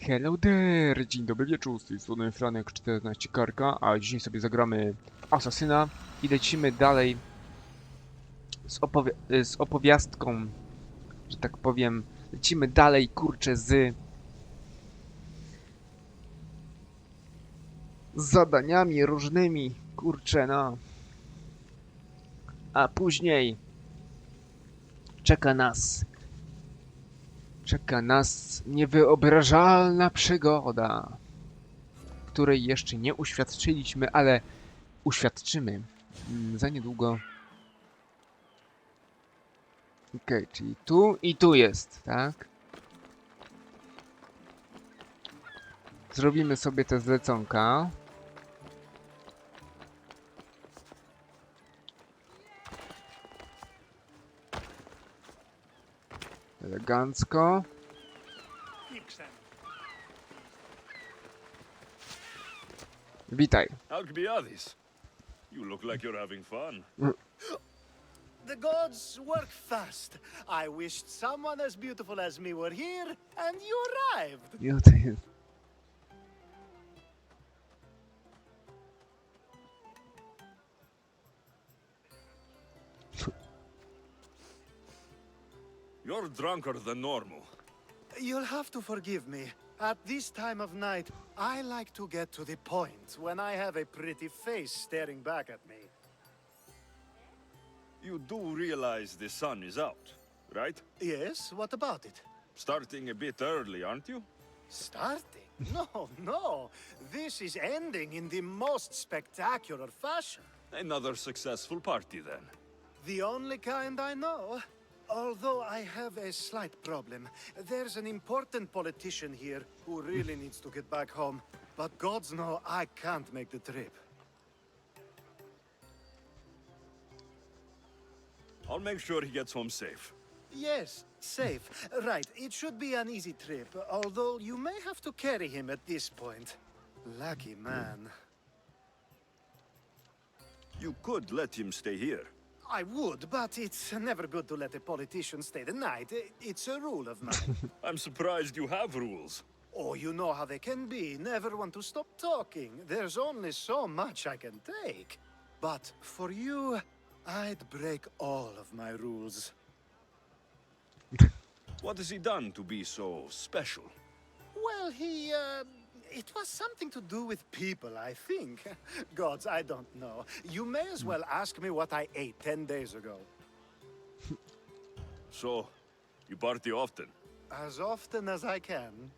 Hello there! Dzień dobry wieczór, z tej strony Franek 14 Karka, a dzisiaj sobie zagramy w Asasyna i lecimy dalej z opowiastką, że tak powiem. Lecimy dalej, kurczę, z zadaniami różnymi, kurczę, no. A później czeka nas niewyobrażalna przygoda, której jeszcze nie uświadczyliśmy, ale uświadczymy za niedługo. Okej, czyli tu i tu jest, tak? Zrobimy sobie te zleconka. Elegancko. Witaj. Alcybiadesa, you look like you're having fun. The gods work fast. I wished someone as beautiful as me were here, and you arrived. Jo, to jest. You're drunker than normal. You'll have to forgive me. At this time of night, I like to get to the point when I have a pretty face staring back at me. You do realize the sun is out, right? Yes, what about it? Starting a bit early, aren't you? Starting? No. This is ending in the most spectacular fashion. Another successful party then. The only kind I know. Although I have a slight problem. There's an important politician here who really needs to get back home. But gods know I can't make the trip. I'll make sure he gets home safe. Yes, safe. Right, it should be an easy trip, although you may have to carry him at this point. Lucky man. You could let him stay here. I would, but it's never good to let a politician stay the night. It's a rule of mine. I'm surprised you have rules. Oh, you know how they can be. Never want to stop talking. There's only so much I can take. But for you, I'd break all of my rules. What has he done to be so special? Well, it was something to do with people, I think. Gods, I don't know. You may as well ask me what I ate 10 days ago. So, you party often? As often as I can.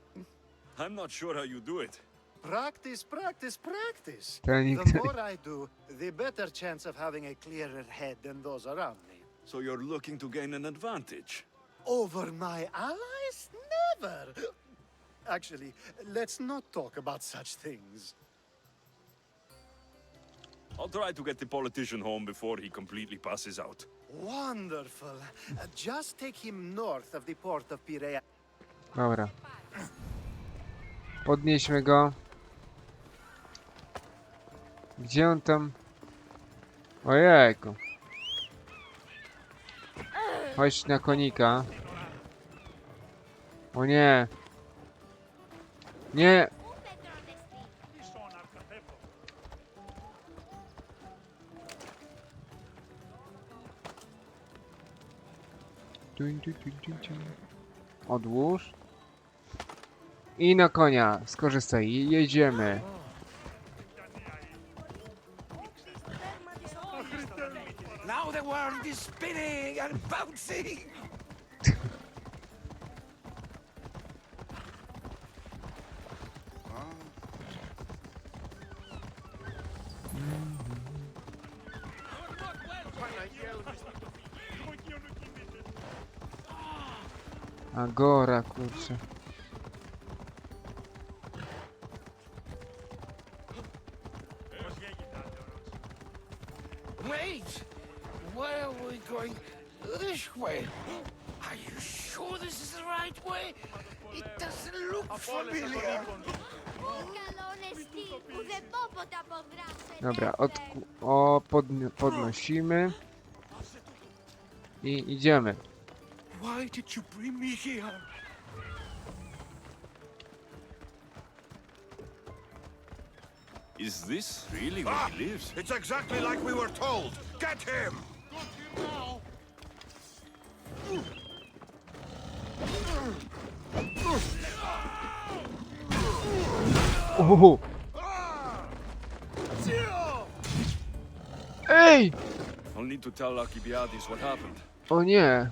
I'm not sure how you do it. Practice, practice, practice. Trening, The more I do, the better chance of having a clearer head than those around me. So you're looking to gain an advantage? Over my allies? Never! Actually, let's not talk about such things. I'll try to get the politician home before he completely passes out. Wonderful. Just take him north of the port of Piraeus. Dobra. Podnieśmy go. Gdzie on tam? Ojejku. Chodź na konika. O nie. Nie. Odłóż. I na konia. Skorzystaj. Jedziemy. Now the world is spinning and bouncing! Agora, kurczę. Wait! Where are we going? This way. Are you sure this is the right way? It doesn't look familiar. Dobra, podnosimy. I idziemy. Why did you bring me here? Is this really where he lives? It's exactly like we were told. Get him! Oho. Ej! I'll need to tell Alcybiadesa what happened. O nie!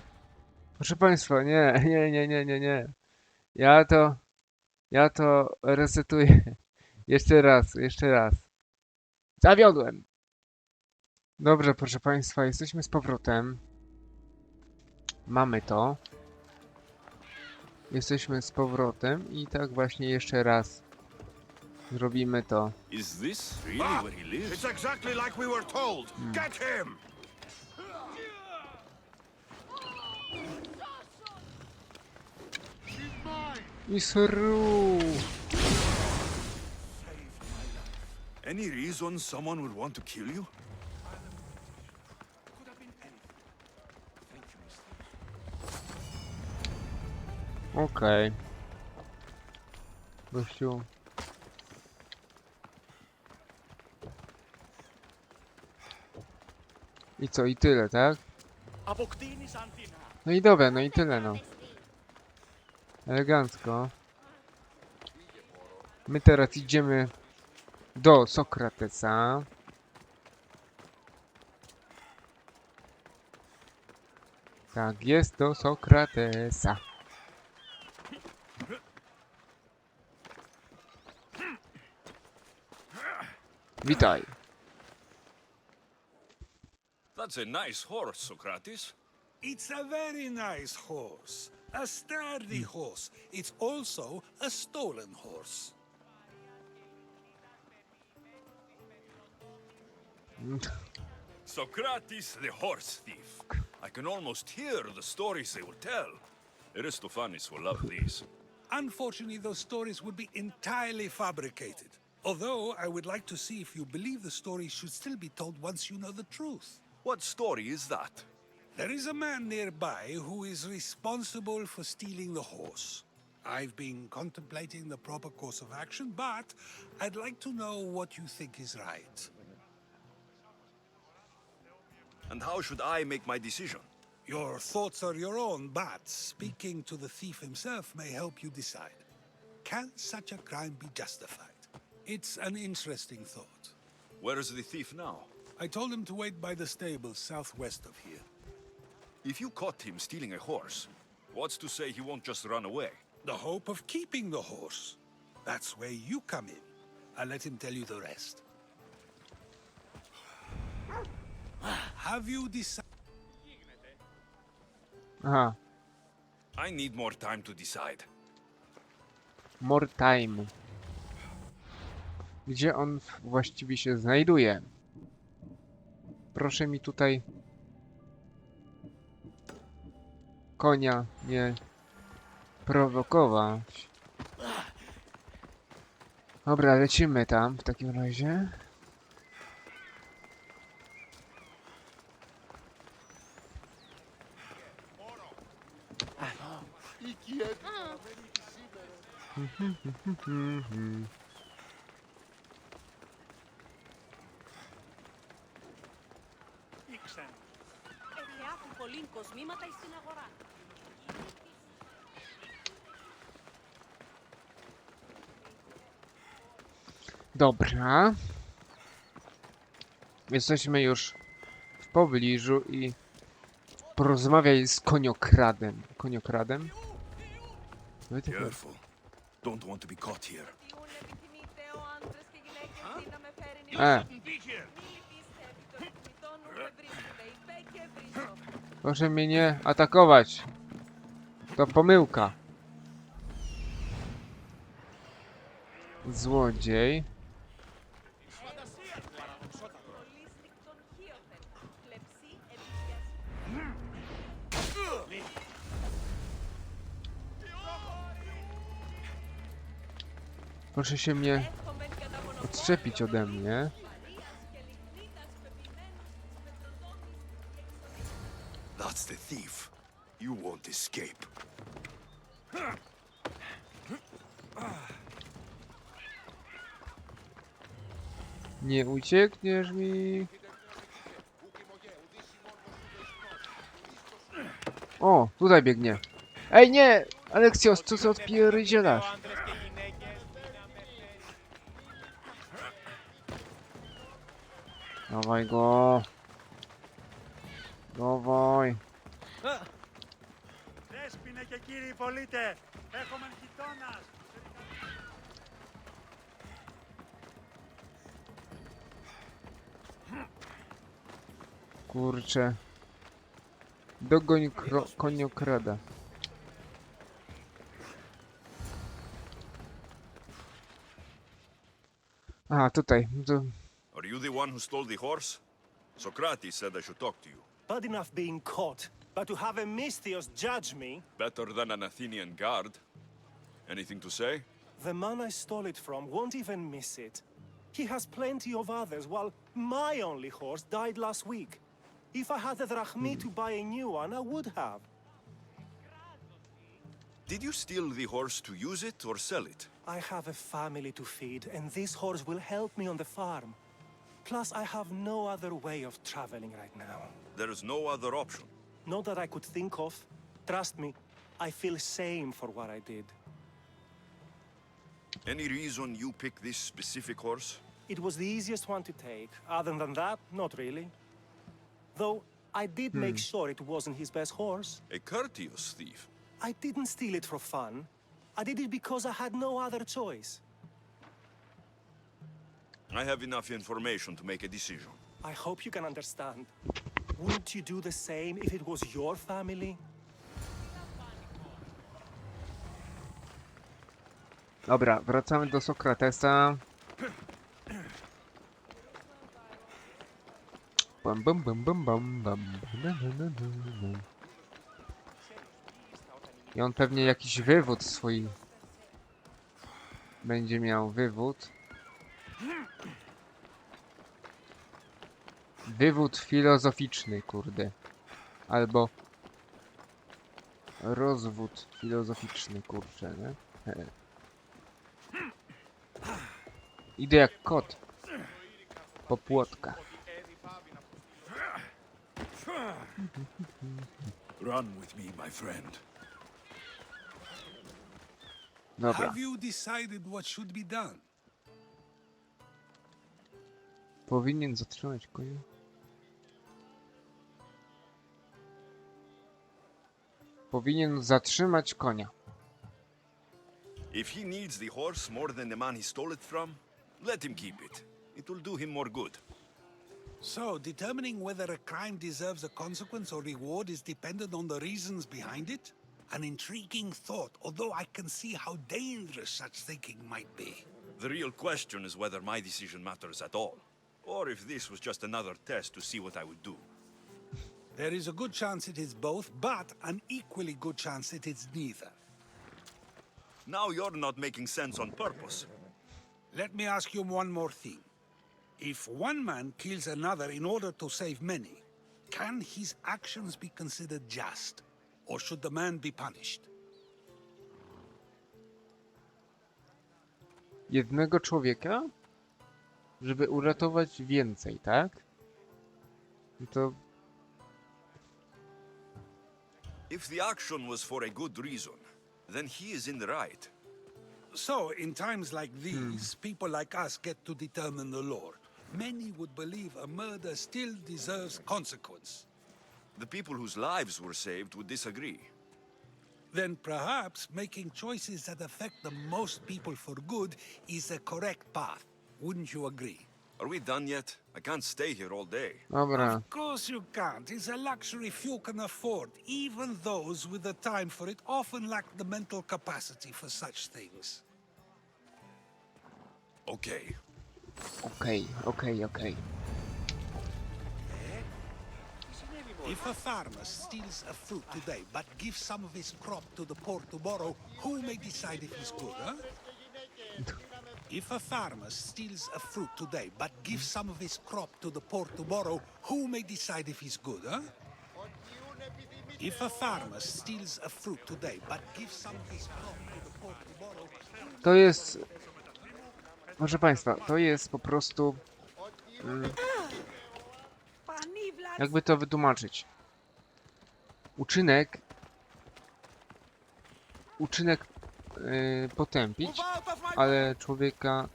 Proszę państwa, nie. Ja to resetuję. Jeszcze raz. Zawiodłem! Dobrze, proszę państwa, jesteśmy z powrotem. Mamy to. Jesteśmy z powrotem i tak właśnie jeszcze raz zrobimy to. Is this really where he lives? It's exactly like we were told. Get him! I sru! Any reason someone would want to kill you? Okej. Gościu. I co, i tyle, tak? No i dobra, no i tyle, no. Elegancko. My teraz idziemy do Sokratesa. Tak, jest do Sokratesa. Witaj. That's a nice horse, Socrates. It's a very nice horse. A sturdy horse. It's also a stolen horse. Socrates, the horse thief. I can almost hear the stories they will tell. Aristophanes will love these. Unfortunately, those stories would be entirely fabricated. Although I would like to see if you believe the stories should still be told once you know the truth. What story is that? There is a man nearby who is responsible for stealing the horse. I've been contemplating the proper course of action, but I'd like to know what you think is right. And how should I make my decision? Your thoughts are your own, but speaking to the thief himself may help you decide. Can such a crime be justified? It's an interesting thought. Where is the thief now? I told him to wait by the stables southwest of here. If you caught him stealing a horse, what's to say he won't just run away? The hope of keeping the horse. That's where you come in. I'll let him tell you the rest. Have you decided? Aha, I need more time to decide. more time. Gdzie on właściwie się znajduje? Proszę mi tutaj konia nie prowokować. Dobra, lecimy tam w takim razie. Έχουν πολύ κοσμήματα στην αγορά. Dobra. Jesteśmy już w pobliżu i porozmawiaj z koniokradem. Koniokradem? No i tak. Careful. Don't want to be caught here. Proszę mnie nie atakować. To pomyłka. Złodziej. Proszę się mnie odczepić ode mnie. That's the thief. You won't escape. Nie uciekniesz mi. O, tutaj biegnie. Ej, nie! Aleksios, co ty odpierdzielasz? Dawaj go. Dawaj. Kurczę. Dogoń koniokrada. Aha, tutaj. Are you the one who stole the horse? Socrates said I should talk to you. Bad enough being caught, but to have a Misthios judge me, Better than an Athenian guard. Anything to say? the man I stole it from won't even miss it. He has plenty of others, while my only horse died last week. If I had the drachmi to buy a new one, I would have. Did you steal the horse to use it or sell it? I have a family to feed, and this horse will help me on the farm. Plus, I have no other way of traveling right now. There is no other option. Not that I could think of. Trust me, I feel shame for what I did. Any reason you picked this specific horse? It was the easiest one to take. Other than that, not really. Though, I did make sure it wasn't his best horse. A courteous thief. I didn't steal it for fun. I did it because I had no other choice. I have enough information to make a decision. I hope you can understand. Wouldn't you do the same if it was your family? Dobra, wracamy do Sokratesa. Bum, bum, bum, bum, bum, bum. I on pewnie jakiś wywód swój będzie miał. Wywód filozoficzny, kurde. Albo rozwód filozoficzny, kurczę, nie? Idę jak kot po płotkach. Run with me, my friend. Dobra. Have you decided what should be done? Powinien zatrzymać konia. Powinien zatrzymać konia. If he needs the horse more than the man he stole it from, let him keep it. It will do him more good. So, determining whether a crime deserves a consequence or reward is dependent on the reasons behind it? An intriguing thought, although I can see how dangerous such thinking might be. The real question is whether my decision matters at all, or if this was just another test to see what I would do. There is a good chance it is both, but an equally good chance it is neither. Now you're not making sense on purpose. Let me ask you one more thing. If one man kills another in order to save many, can his actions be considered just? Or should the man be punished? Jednego człowieka, żeby uratować więcej, tak? I to If the action was for a good reason, then he is in the right. So, in times like these, people like us get to determine the law. Many would believe a murder still deserves consequence. The people whose lives were saved would disagree. Then perhaps making choices that affect the most people for good is the correct path. Wouldn't you agree? Are we done yet? I can't stay here all day. dobra. Of course you can't. It's a luxury few can afford. Even those with the time for it often lack the mental capacity for such things. Okay. Okej. If a farmer steals a fruit today but gives some of his crop to the poor tomorrow, who may decide if it's good, huh? If a farmer steals a fruit today but gives some of his crop to the poor tomorrow, who may decide if he's good, huh? If a farmer steals a fruit today but gives some of his crop to the poor tomorrow, To jest... Proszę Państwa, to jest po prostu Jakby to wytłumaczyć? Uczynek potępić, ale człowieka,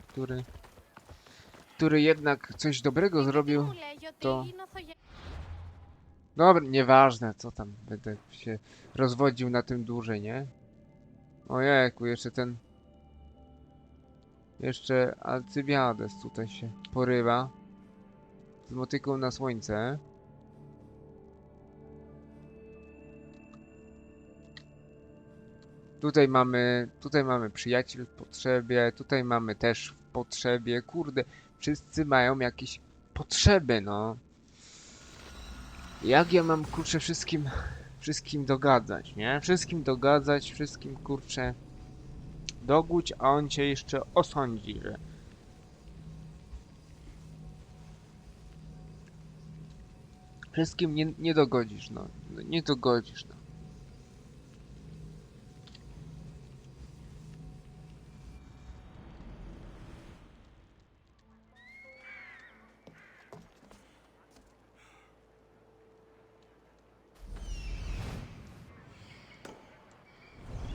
który jednak coś dobrego zrobił, to... Dobra, nieważne, co tam, będę się rozwodził na tym dłużej, nie? Ojejku, jeszcze Alcybiades tutaj się porywa z motyką na słońce. Tutaj mamy przyjaciel w potrzebie, tutaj mamy też w potrzebie. Kurde, wszyscy mają jakieś potrzeby, no. Jak ja mam, kurczę, wszystkim dogadzać, nie? Wszystkim, kurczę, dogódź, a on cię jeszcze osądzi, że... Wszystkim nie dogodzisz, no. Nie dogodzisz, no.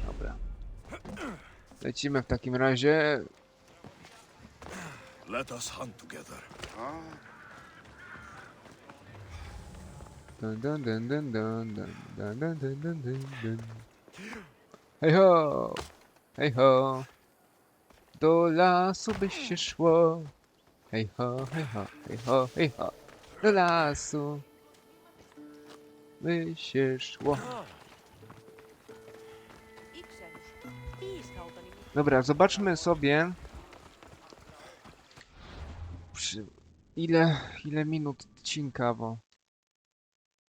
Dobra. Lecimy w takim razie. Let us hunt together. Dun, dun, dun, dun, dun, dun, dun, dun, dun, dun, dun, dun. Hej ho! Hej ho! Do lasu by się szło. Hej ho, hej ho, hej ho, hej ho. Do lasu by się szło. Dobra, zobaczmy sobie ile minut odcinka, bo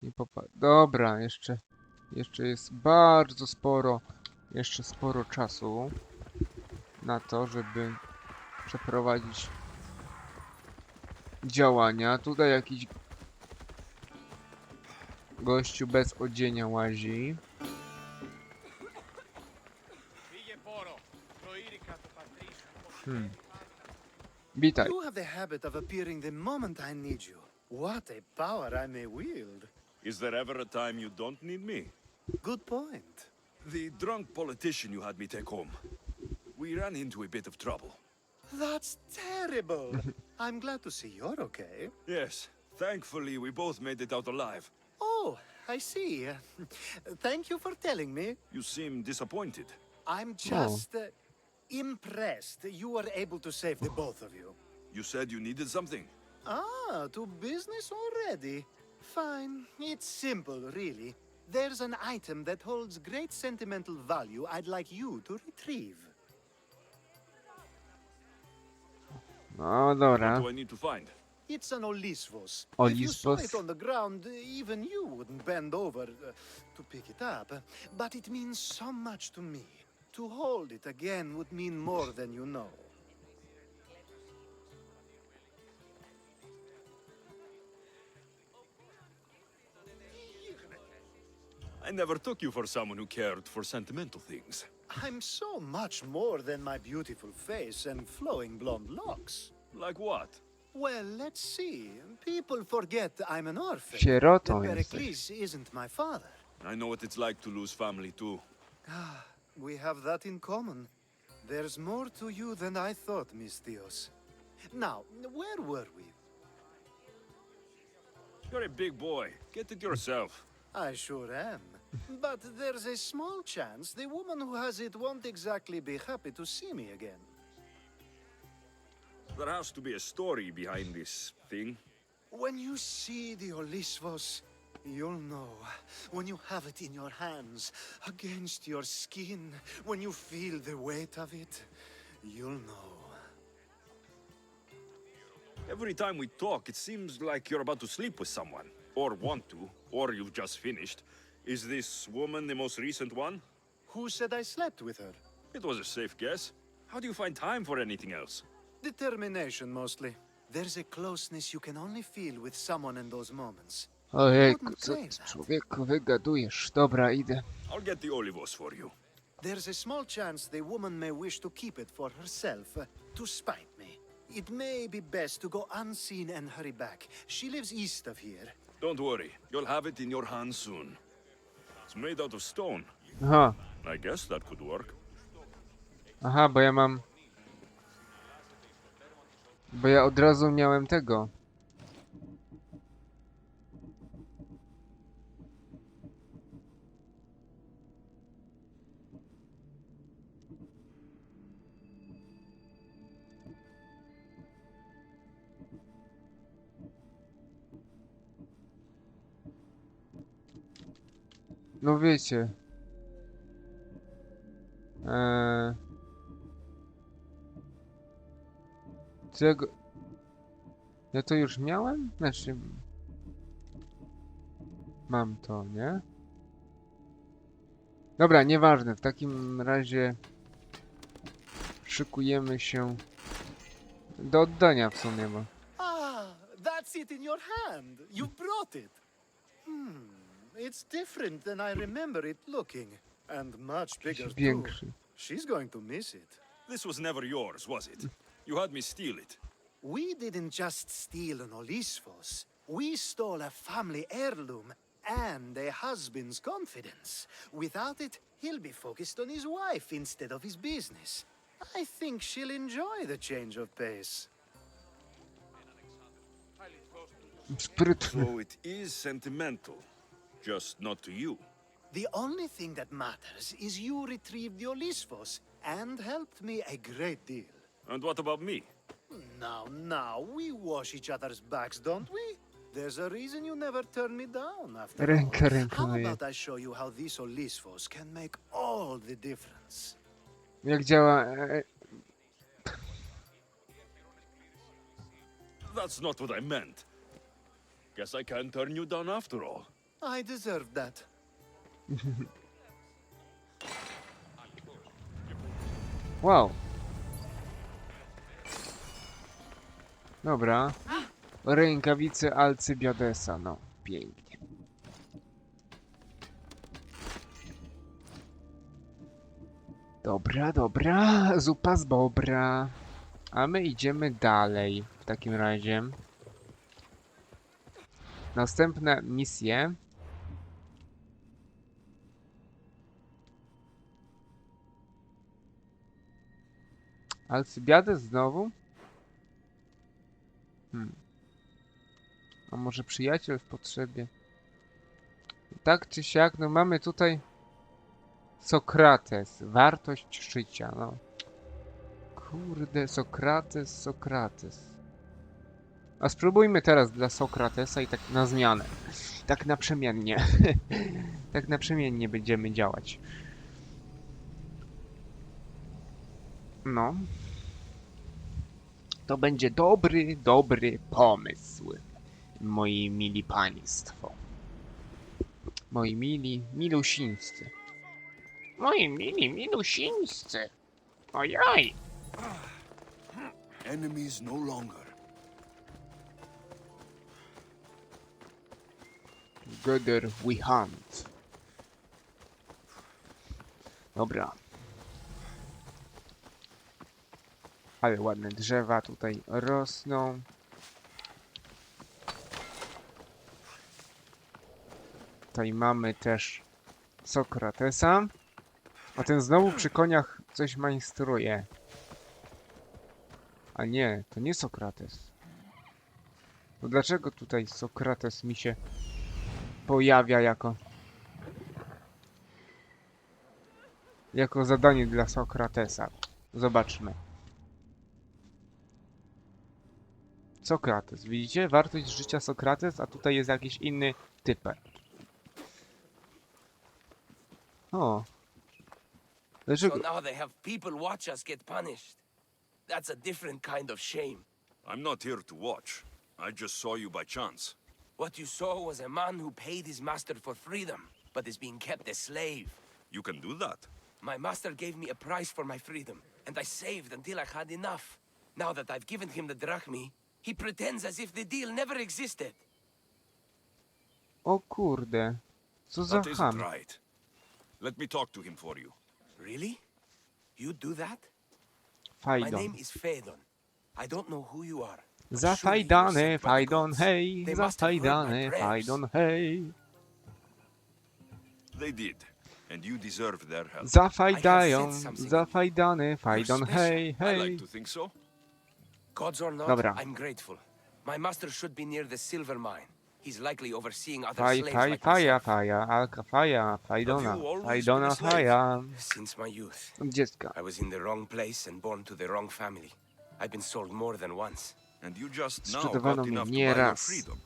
nie dobra, jeszcze jest bardzo sporo, jeszcze sporo czasu na to, żeby przeprowadzić działania. Tutaj jakiś gościu bez odzienia łazi. Witaj. You have the habit of appearing the moment I need you. What a power I may wield. Is there ever a time you don't need me? Good point. The drunk politician you had me take home. We ran into a bit of trouble. That's terrible. I'm glad to see you're okay. Yes, thankfully we both made it out alive. Oh, I see. Thank you for telling me. You seem disappointed. I'm just impressed you were able to save the both of you. You said you needed something. Ah, to business already. Fine. It's simple, really. There's an item that holds great sentimental value I'd like you to retrieve. No What dobra. do I need to find? It's an Olisvos. If you saw Olisvos? it on the ground, even you wouldn't bend over to pick it up. But it means so much to me. To hold it again would mean more than you know. I never took you for someone who cared for sentimental things. I'm so much more than my beautiful face and flowing blonde locks. Like what? Well, let's see. People forget I'm an orphan. Sierotą That jesteś. Pericles isn't my father. I know what it's like to lose family too. We have that in common. There's more to you than I thought, Mistios. Now, where were we? You're a big boy. Get it yourself. I sure am. But there's a small chance the woman who has it won't exactly be happy to see me again. There has to be a story behind this thing. When you see the Olisvos, you'll know. When you have it in your hands, against your skin, when you feel the weight of it, you'll know. Every time we talk, it seems like you're about to sleep with someone. Or want to, or you've just finished. Is this woman the most recent one? Who said I slept with her? It was a safe guess. How do you find time for anything else? Determination, mostly. There's a closeness you can only feel with someone in those moments. Ojejku, co ty, człowieku wygadujesz? Dobra, idę. I'll get the olivos for you. There's a small chance the woman may wish to keep it for herself, to spite me. It may be best to go unseen and hurry back. She lives east of here. Don't worry, you'll have it in your hands soon. It's made out of stone. Aha, I guess that could work. aha, bo ja mam... Bo ja od razu miałem tego. No wiecie. Czego... Ja to już miałem? Znaczy... Mam to, nie? Dobra, nieważne. W takim razie... Szykujemy się... Do oddania w sumie, bo... Ah, that's it in your hand. You brought it. It's different than I remember it looking. And much bigger too. Większy. She's going to miss it. This was never yours, was it? You had me steal it. We didn't just steal an Olisfos. We stole a family heirloom and a husband's confidence. Without it, he'll be focused on his wife instead of his business. I think she'll enjoy the change of pace. Sprytny. So it is sentimental. Just not to you. The only thing that matters is you retrieved the Olisfos and helped me a great deal. And what about me? Now, we wash each other's backs, don't we? There's a reason you never turn me down after Ręka all. ręką How myje. about I show you how these Olisfos can make all the difference? Jak działa... That's not what I meant. Guess I can't turn you down after all. I deserved that. Wow. Dobra. Rękawice Alcybiadesa, no. Pięknie. Dobra, dobra. Zupa z bobra. A my idziemy dalej. W takim razie. Następne misje. Alcybiades znowu? A może przyjaciel w potrzebie? Tak czy siak, no mamy tutaj Sokrates, wartość życia, no. Kurde, Sokrates. A spróbujmy teraz dla Sokratesa i tak na zmianę. Tak naprzemiennie. Tak naprzemiennie będziemy działać. No. To będzie dobry pomysł. Moi mili państwo. Moi mili, milusińscy. Moi mili, milusińscy. Ojoj. Enemies no longer. Together we hunt. Dobra. Ale ładne drzewa tutaj rosną. Tutaj mamy też Sokratesa. A ten znowu przy koniach coś majstruje. A nie, to nie Sokrates. To dlaczego tutaj Sokrates mi się pojawia jako zadanie dla Sokratesa? Zobaczmy. Sokrates, widzicie? Wartość życia Sokrates, a tutaj jest jakiś inny typek. O. So Dlaczego? now they have people watch us get punished. That's a different kind of shame. I'm not here to watch. I just saw you by chance. What you saw was a man who paid his master for freedom, but is being kept a slave. You can do that. My master gave me a price for my freedom, and I saved until I had enough. Now that I've given him the drachmi, he pretends as if the deal never existed. O kurde. Co za That isn't ham. right. Let me talk to him for you. Really? You do that? My Fajdon. name is Phaedon. I don't know who you are. but surely you were Zafajdany, sent by the fajdon, gods. hej, They must have heard my zafajdany, prayers. fajdon, hej. They did, and you deserve their help. Zafajdają, something. zafajdany, fajdon, special. hej, I like hej. to think so. Gods or not, Dobra. I'm grateful. My master should be near the silver mine. He's likely overseeing other Faj, slaves faj, like faja, myself. faja, alka faja, fajdona, Have you always fajdona, been a slave? faja. Since my youth, Dziecka. I was in the wrong place and born to the wrong family. I've been sold more than once. And you just now Sprzedawano got mnie enough to nie buy your raz. freedom.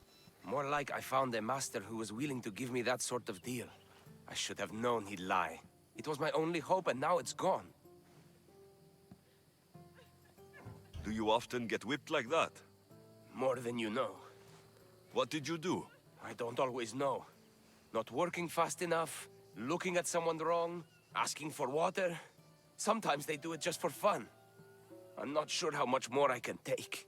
More like I found a master who was willing to give me that sort of deal. I should have known he'd lie. It was my only hope, and now it's gone. Do you often get whipped like that? More than you know. What did you do? I don't always know. Not working fast enough, looking at someone wrong, asking for water. Sometimes they do it just for fun. I'm not sure how much more I can take.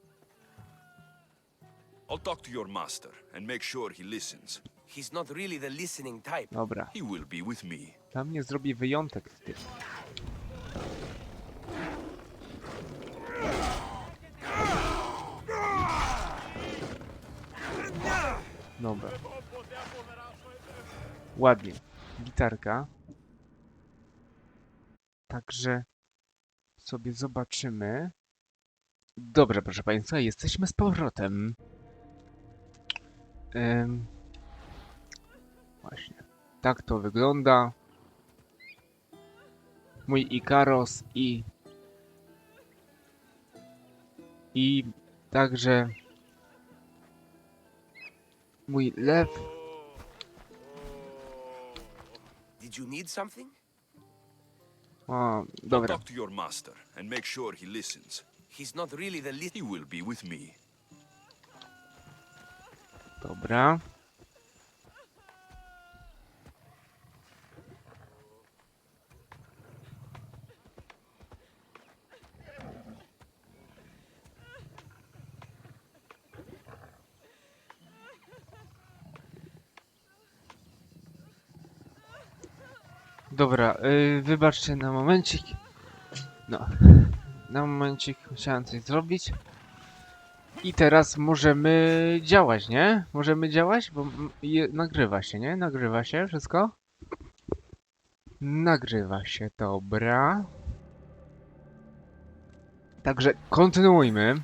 I'll talk to your master and make sure he listens. He's not really the listening type. Dobra, He will be with me. dla mnie zrobi wyjątek z tym. Dobra. Ładnie. Gitarka. Także sobie zobaczymy. Dobra, proszę Państwa, jesteśmy z powrotem. Właśnie. Tak to wygląda. Mój Ikaros i także mój lew. Did you need something? O, I'll dobra. talk to your master and make sure he listens. He's not really the He will be with me. Dobra. Dobra, wybaczcie na momencik. No, na momencik musiałem coś zrobić. I teraz możemy działać, nie? Możemy działać, bo nagrywa się, nie? Nagrywa się wszystko? Nagrywa się, dobra. Także kontynuujmy.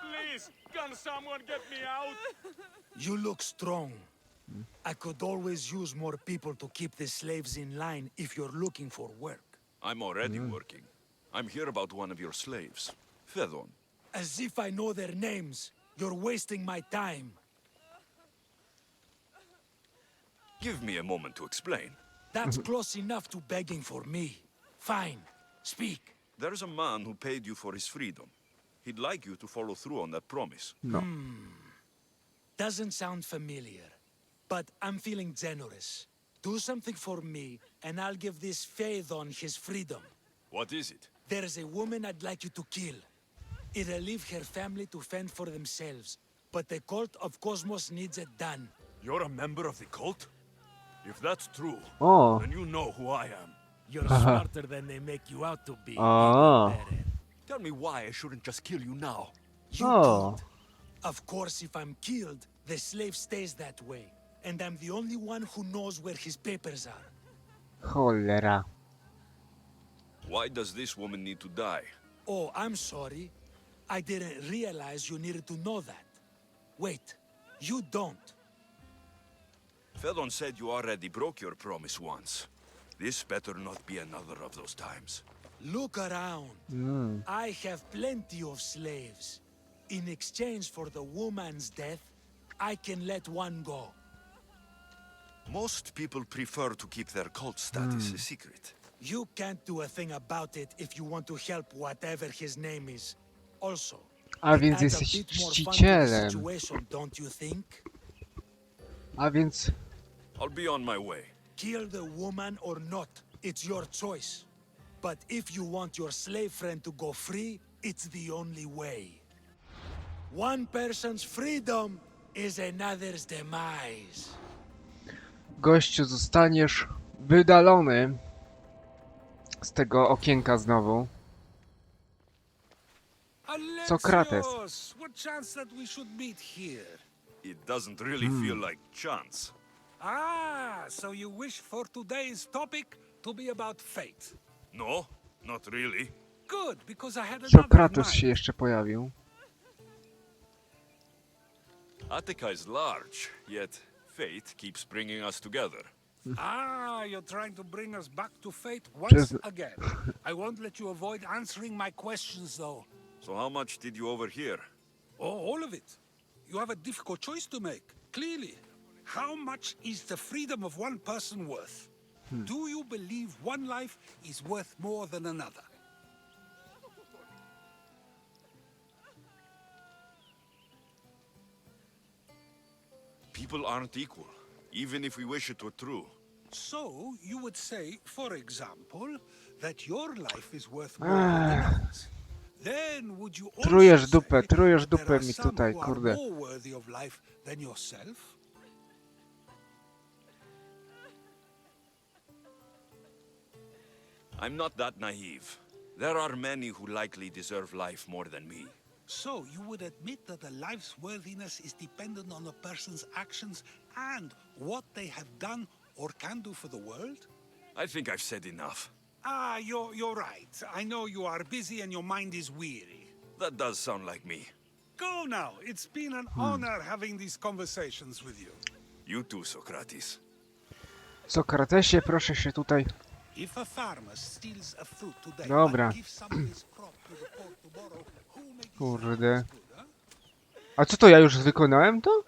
Please, can someone get me out? You look strong. I could always use more people to keep the slaves in line if you're looking for work. I'm already working. I'm here about one of your slaves, Fedon. As if I know their names. You're wasting my time. Give me a moment to explain. That's close enough to begging for me. Fine. Speak. There's a man who paid you for his freedom. He'd like you to follow through on that promise. No. Doesn't sound familiar. But I'm feeling generous. Do something for me, and I'll give this Phaedon his freedom. What is it? There's a woman I'd like you to kill. It'll leave her family to fend for themselves. But the cult of Cosmos needs it done. You're a member of the cult? If that's true, O, then you know who I am. You're smarter than they make you out to be. Oh. even better. Tell me why I shouldn't just kill you now. You Oh. could. Of course, if I'm killed, the slave stays that way. And I'm the only one who knows where his papers are. cholera. Why does this woman need to die? Oh, I'm sorry. I didn't realize you needed to know that. Wait, you don't. Fedon said you already broke your promise once. This better not be another of those times. Look around. I have plenty of slaves. In exchange for the woman's death, I can let one go. Most people prefer to keep their cult status a secret. You can't do a thing about it if you want to help whatever his name is. Also, A it więc adds a jesteś bit more fun to the czcicielem. situation, don't you think? A więc I'll be on my way. Kill the woman or not, it's your choice. But if you want your slave friend to go free, it's the only way. One person's freedom is another's demise. gościu zostaniesz wydalony. z tego okienka znowu. Sokrates. Alexios, what chance that we should meet here? It doesn't really feel like chance. Ah, so you wish for today's topic to be about fate. No, not really. Good, because I had another in Sokrates się mind. jeszcze pojawił. Attica is large, yet fate keeps bringing us together. Ah, you're trying to bring us back to fate Przez- once again. I won't let you avoid answering my questions, though. So how much did you overhear? Oh, all of it. You have a difficult choice to make, clearly. How much is the freedom of one person worth? Do you believe one life is worth more than another? People aren't equal, even if we wish it were true. So, you would say, for example, that your life is worth more than another's. Then would you also Trujesz say dupę, trujesz that there dupę are mi some tutaj, who are kurde. more worthy of life than yourself? I'm not that naive. There are many who likely deserve life more than me. So, you would admit that a life's worthiness is dependent on a person's actions and what they have done or can do for the world? I think I've said enough. Ah, you're right. I know you are busy and your mind is weary. That does sound like me. Go now. It's been an honor having these conversations with you. You too, Socrates. Sokratesie, proszę się tutaj... If a farmer steals a fruit today Dobra. but gives some of his crop to the poor tomorrow, who may decide Kurde. what's good, huh? A co to, ja już wykonałem to?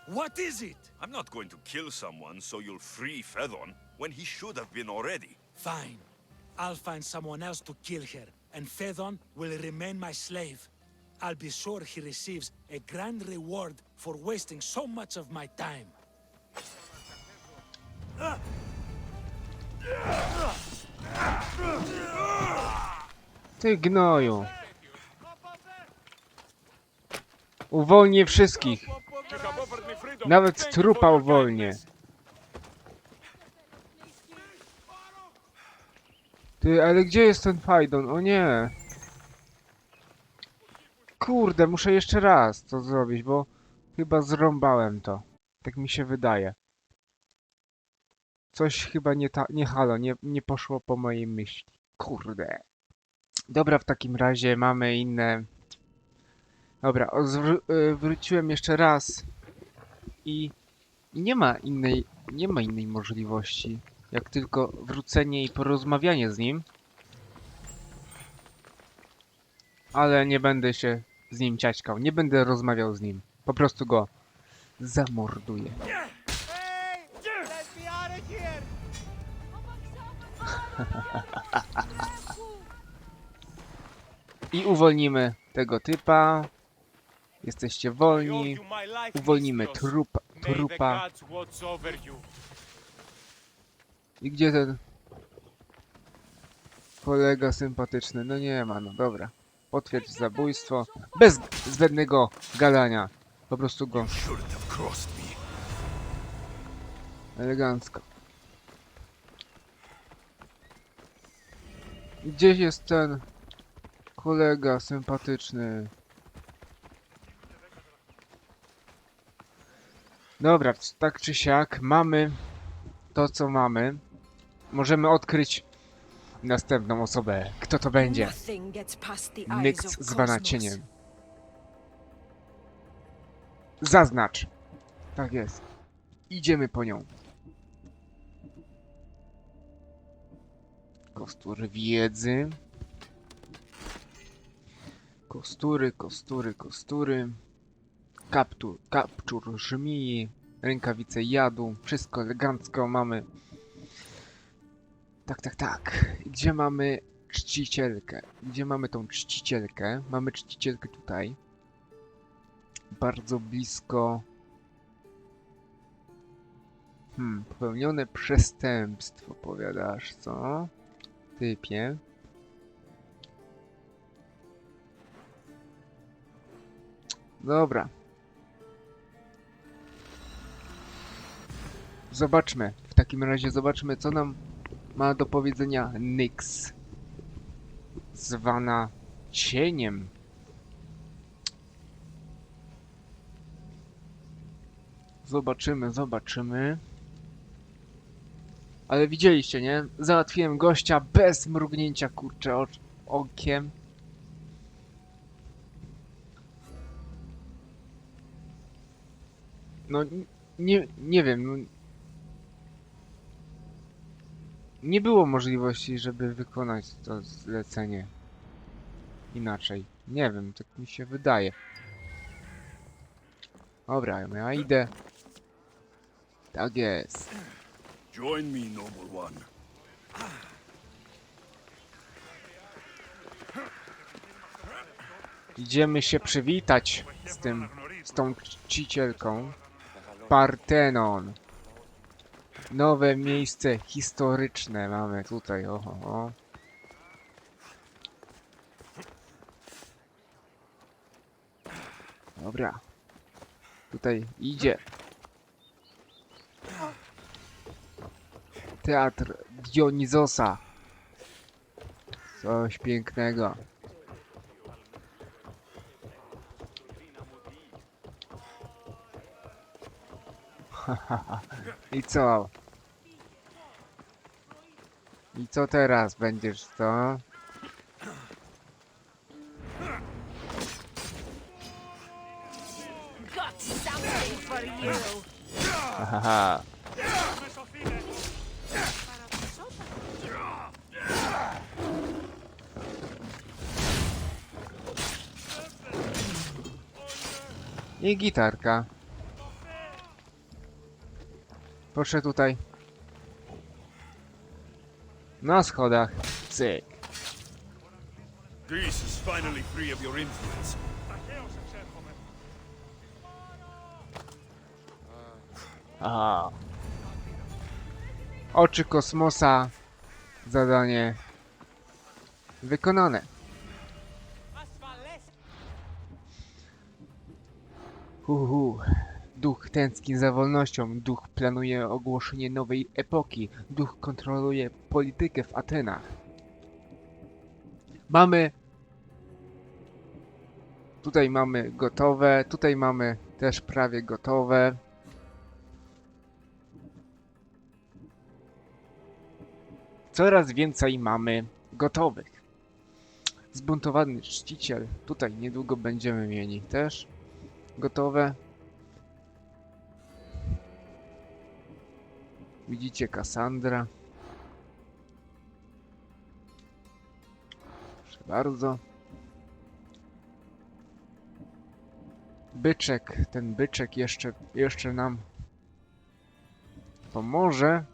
What is it? I'm not going to kill someone so you'll free Fedon when he should have been already. Fine. I'll find someone else to kill her, and Fedon will remain my slave. I'll be sure he receives a grand reward for wasting so much of my time. Ty gnoju. Uwolnię wszystkich. Nawet trupa uwolnię. Ty, ale gdzie jest ten Fajdon? O nie. Kurde, muszę jeszcze raz to zrobić, bo chyba zrąbałem to. Tak mi się wydaje. Coś chyba nie halo, nie poszło po mojej myśli. Kurde. Dobra, w takim razie mamy inne... Dobra, wróciłem jeszcze raz i nie ma innej możliwości, jak tylko wrócenie i porozmawianie z nim. Ale nie będę się z nim ciaćkał, nie będę rozmawiał z nim. Po prostu go zamorduję. I uwolnimy tego typa. Jesteście wolni. Uwolnimy trupa. I gdzie ten kolega sympatyczny? No nie ma, no dobra. Potwierdź zabójstwo. Bez zbędnego gadania. Po prostu go elegancko. Gdzie jest ten kolega sympatyczny? Dobra, tak czy siak mamy to, co mamy. Możemy odkryć następną osobę. Kto to będzie? Nothing gets past the eyes Nyx of zwana Cosmos. cieniem. Zaznacz. Tak jest. Idziemy po nią. Kostury wiedzy. Kostury. Kaptur żmii. Rękawice jadu. Wszystko elegancko mamy. Tak. Gdzie mamy czcicielkę? Gdzie mamy tą czcicielkę? Mamy czcicielkę tutaj. Bardzo blisko. Popełnione przestępstwo, powiadasz, co? Typie. zobaczmy. W takim razie zobaczmy, co nam ma do powiedzenia Nyx. Zwana cieniem. Zobaczymy, zobaczymy. Ale widzieliście, nie? Załatwiłem gościa bez mrugnięcia, kurczę, okiem. No, nie wiem. No, nie było możliwości, żeby wykonać to zlecenie inaczej. Nie wiem, tak mi się wydaje. Dobra, ja idę. Tak jest. Join me, noble one. Idziemy się przywitać z tą czcicielką. Partenon. Nowe miejsce historyczne mamy tutaj, oho. Dobra. Tutaj idzie. Teatr Dionizosa. Coś pięknego. I co? I co teraz będziesz, co? Got something for you. Hahaha. I gitarka. Proszę tutaj. Na schodach. Cyk. Greece is finally free of your influence. Aha. Oczy kosmosa. Zadanie wykonane. Duch tęskni za wolnością. Duch planuje ogłoszenie nowej epoki. Duch kontroluje politykę w Atenach. Tutaj mamy gotowe. Tutaj mamy też prawie gotowe. Coraz więcej mamy gotowych. Zbuntowany czciciel. Tutaj niedługo będziemy mieli też gotowe. Widzicie Kassandra. Proszę bardzo. Byczek. Ten byczek jeszcze nam pomoże.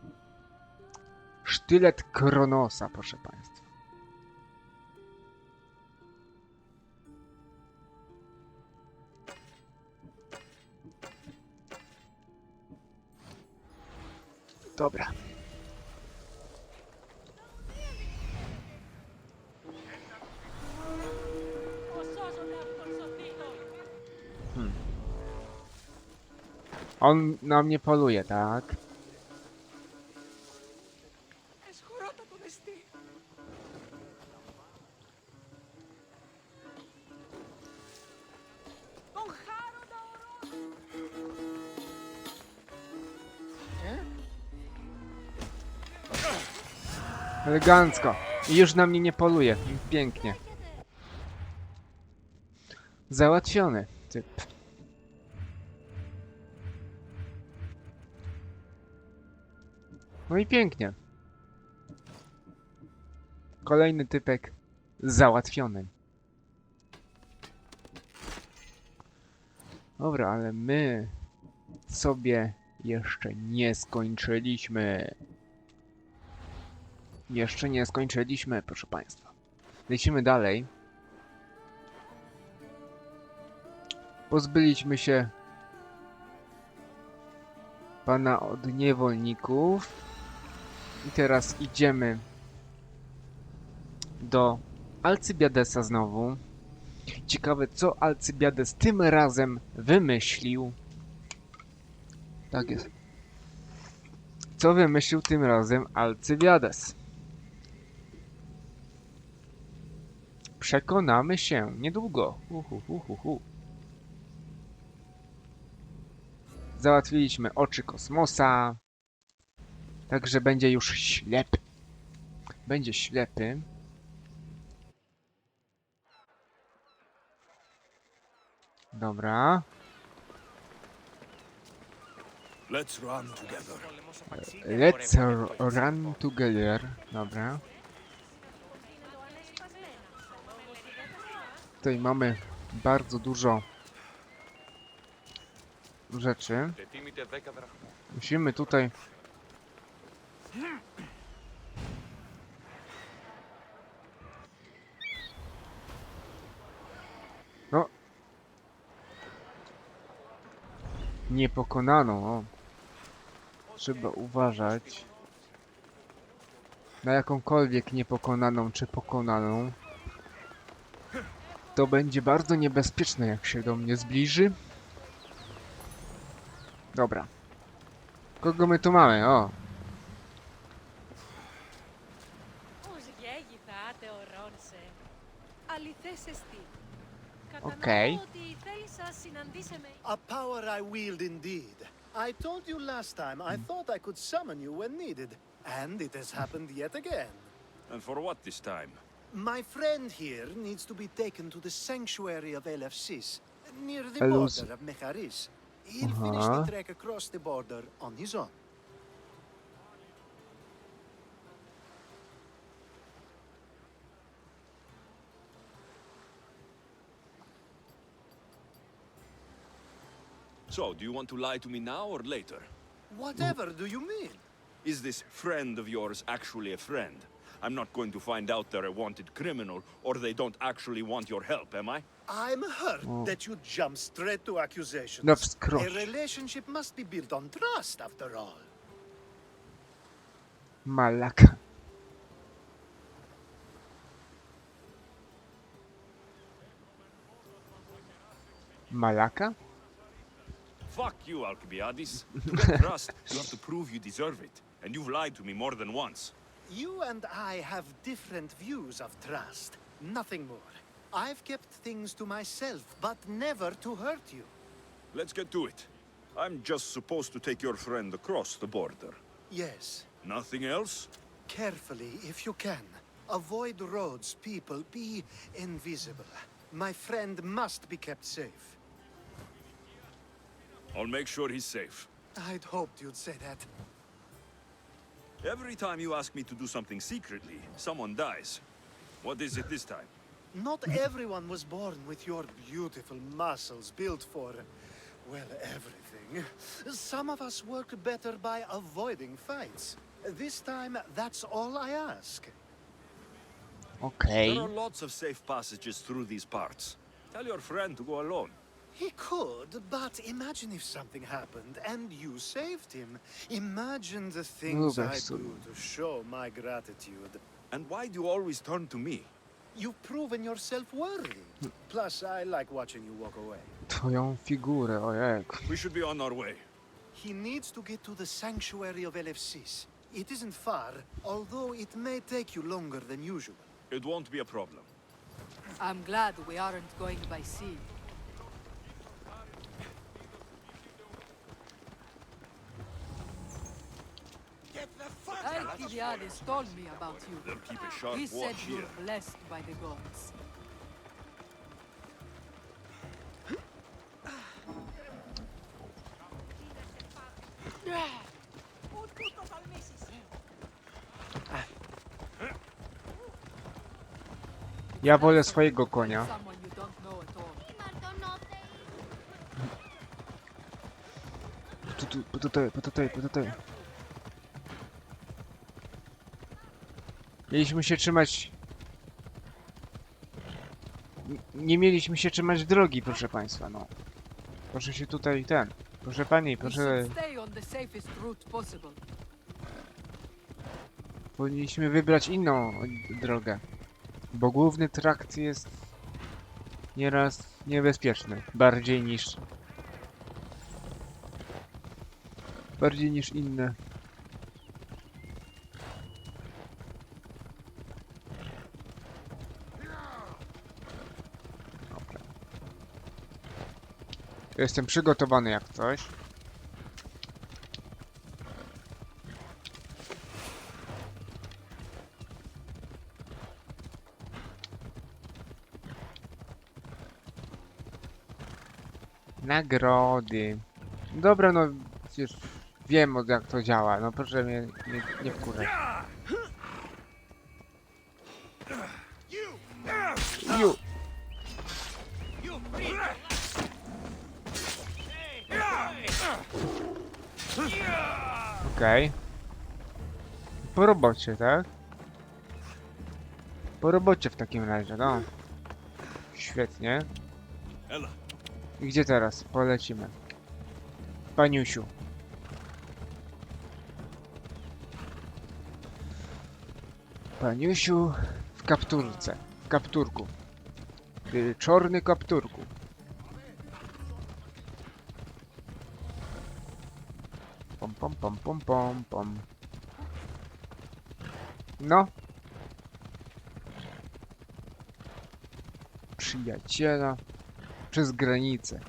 Sztylet Kronosa, proszę państwa. Dobra. On na mnie poluje, tak? Elegancko. I już na mnie nie poluje. Pięknie. Załatwiony typ. No i pięknie. Kolejny typek załatwiony. Dobra, ale my sobie jeszcze nie skończyliśmy. Jeszcze nie skończyliśmy, proszę państwa. Lecimy dalej. Pozbyliśmy się pana od niewolników. I teraz idziemy do Alcybiadesa znowu. Ciekawe, co Alcybiades tym razem wymyślił. Tak jest. co wymyślił tym razem Alcybiades? Przekonamy się niedługo. Załatwiliśmy oczy kosmosa. Także będzie już ślepy. Będzie ślepy. Dobra. Let's run together. Let's run together. Dobra. Tutaj mamy bardzo dużo rzeczy. Musimy tutaj... No. Niepokonaną, o. Trzeba uważać na jakąkolwiek niepokonaną czy pokonaną. To będzie bardzo niebezpieczne, jak się do mnie zbliży. Dobra. Kogo my tu mamy? O! Okej. A power I wield indeed. I told you last time I thought I could summon you when needed, and it has happened yet again. And for what this time? My friend here needs to be taken to the sanctuary of Elefsis, near the Elus- border of Mecharis. He'll finish the trek across the border on his own. So, do you want to lie to me now or later? Whatever do you mean? Is this friend of yours actually a friend? I'm not going to find out they're a wanted criminal, or they don't actually want your help, am I? I'm hurt that you jump straight to accusations. Na A wskroś. relationship must be built on trust, after all. Malaka. Malaka? Fuck you, Alcybiades. To get trust, you have to prove you deserve it. And you've lied to me more than once. You and I have different views of trust, nothing more. I've kept things to myself, but never to hurt you. Let's get to it. I'm just supposed to take your friend across the border. Yes, Nothing else? carefully if you can. Avoid roads, people, be invisible. My friend must be kept safe. I'll make sure he's safe. I'd hoped you'd say that. Every time you ask me to do something secretly, someone dies. What is it this time? Not everyone was born with your beautiful muscles built for, well, everything. Some of us work better by avoiding fights. This time, that's all I ask. Okej. There are lots of safe passages through these parts. Tell your friend to go alone. He could, but imagine if something happened and you saved him. Imagine the things I do to show my gratitude. And why do you always turn to me? You've proven yourself worthy. Plus, I like watching you walk away. Twoją figurę, ojejku. We should be on our way. He needs to get to the sanctuary of Elefsis. It isn't far, although it may take you longer than usual. It won't be a problem. I'm glad we aren't going by sea. Alcybiades told me about you. They'll keep a sharp He said watch here. you're blessed by the gods. Ja wolę swojego konia. Someone you don't know at all. Tutaj. Mieliśmy się trzymać... Nie mieliśmy się trzymać drogi, proszę państwa, no. Proszę się tutaj, proszę pani, We proszę... should stay on the safest route possible. Powinniśmy wybrać inną drogę. Bo główny trakt jest... nieraz niebezpieczny. Bardziej niż inne. Jestem przygotowany jak coś. Nagrody. Dobra, no przecież wiem jak to działa. No proszę mnie nie wkurzać. Ju. Okej. Po robocie, tak? Po robocie w takim razie, no. Świetnie. I gdzie teraz? Polecimy. Paniusiu. Paniusiu w kapturce. W kapturku. Czarny kapturku. Pom pom pom pom pom pom. No. Przyjaciela. Przez granicę.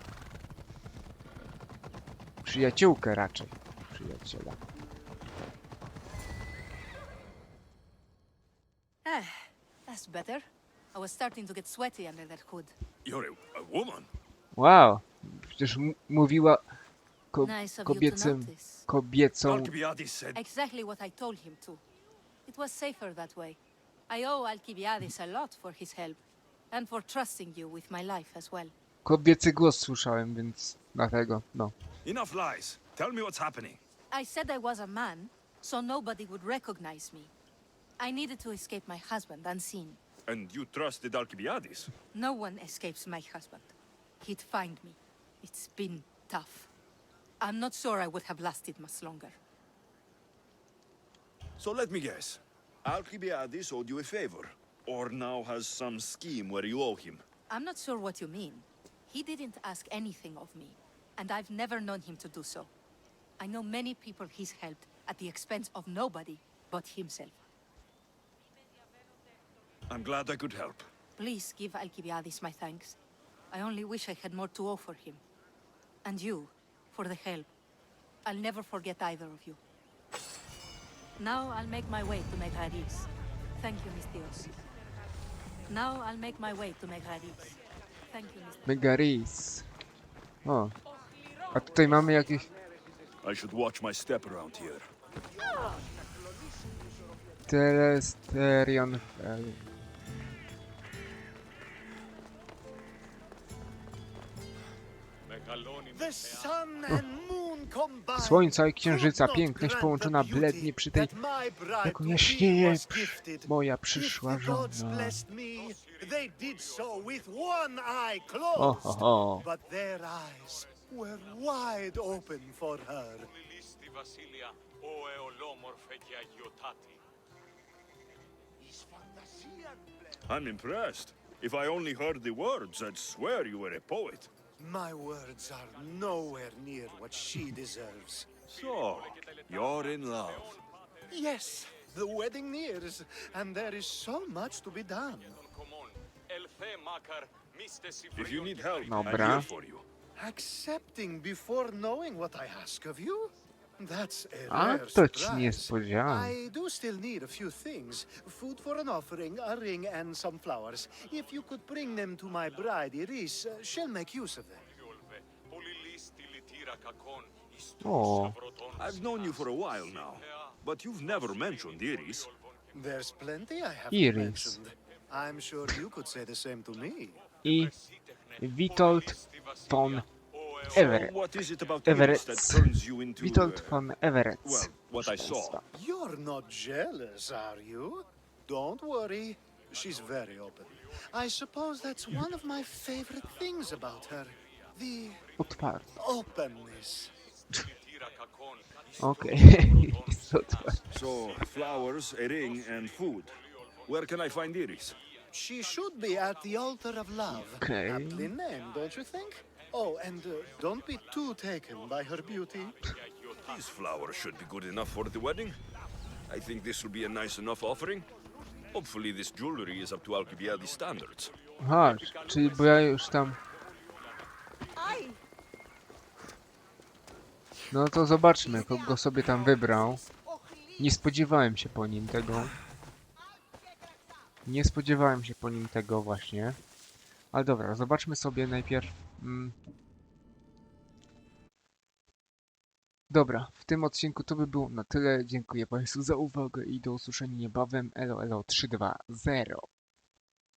Przyjaciółkę raczej. Przyjaciela. That's better. I was starting to get sweaty under that hood. You're a woman? Wow. Przecież mówiła Nice of you to notice. kobiecą. Alcybiadesa said Exactly what I told him to. It was safer that way. I owe Alcybiades a lot for his help. And for trusting you with my life as well. Kobiecy głos słyszałem, więc dlatego, no. enough lies. Tell me what's happening. I said I was a man, so nobody would recognize me. I needed to escape my husband unseen. And you trusted Alcybiades? No one escapes my husband. He'd find me. It's been tough. I'm not sure I would have lasted much longer. So let me guess. Alcybiades owed you a favor, or now has some scheme where you owe him. I'm not sure what you mean. He didn't ask anything of me, and I've never known him to do so. I know many people he's helped at the expense of nobody but himself. I'm glad I could help. Please give Alcybiades my thanks. I only wish I had more to offer him. And you, for the help. I'll never forget either of you. Now I'll make my way to Megaris. Thank you, Mistios. Now I'll make my way to Megaris. Thank you, Mistios. Megaris. O. A tutaj mamy jakieś... I should watch my step around here. Telesterion... The sun and moon combine. Słońca i księżyca, piękność połączona blednie przy tej... Jak jaśnieje moja przyszła żona. They did so with one eye closed, O, ho, ho. but their eyes were wide open for her. I'm impressed. If I only heard the words, I'd swear you were a poet. My words are nowhere near what she deserves. So, you're in love. Yes, the wedding nears, and there is so much to be done. If you need help, I'm Dobra. here for you. Accepting before knowing what I ask of you? That's a A rare to ci surprise. niespodzianka. I do still need a few things. Food for an offering, a ring, and some flowers. If you could bring them to my bride, Iris, she'll make use of them. O, I've known you for a while now, but you've never mentioned Iris. There's plenty I haven't Iris. mentioned. I'm sure you could say the same to me. i Witold von So Everett. what is it about Everett. Iris that turns you into... Witold von Everett. well, what I saw. You're not jealous, are you? Don't worry. She's very open. I suppose that's one of my favorite things about her. The Otwarte. openness. Okej. Jest otwarte. So, flowers, a ring, and food. Where can I find Iris? She should be at the altar of love. Okay. Aptly named, don't you think? Oh, and don't be too taken by her beauty. These flowers should be good enough for the wedding. I think this will be a nice enough offering. Hopefully this jewelry is up to Alcybiades' standards. Aha, czyli bo ja już tam... No to zobaczmy, kogo sobie tam wybrał. Nie spodziewałem się po nim tego. Nie spodziewałem się po nim tego właśnie. Ale dobra, zobaczmy sobie najpierw... Dobra, w tym odcinku to by było na tyle. Dziękuję Państwu za uwagę i do usłyszenia niebawem. Elo, elo, 320.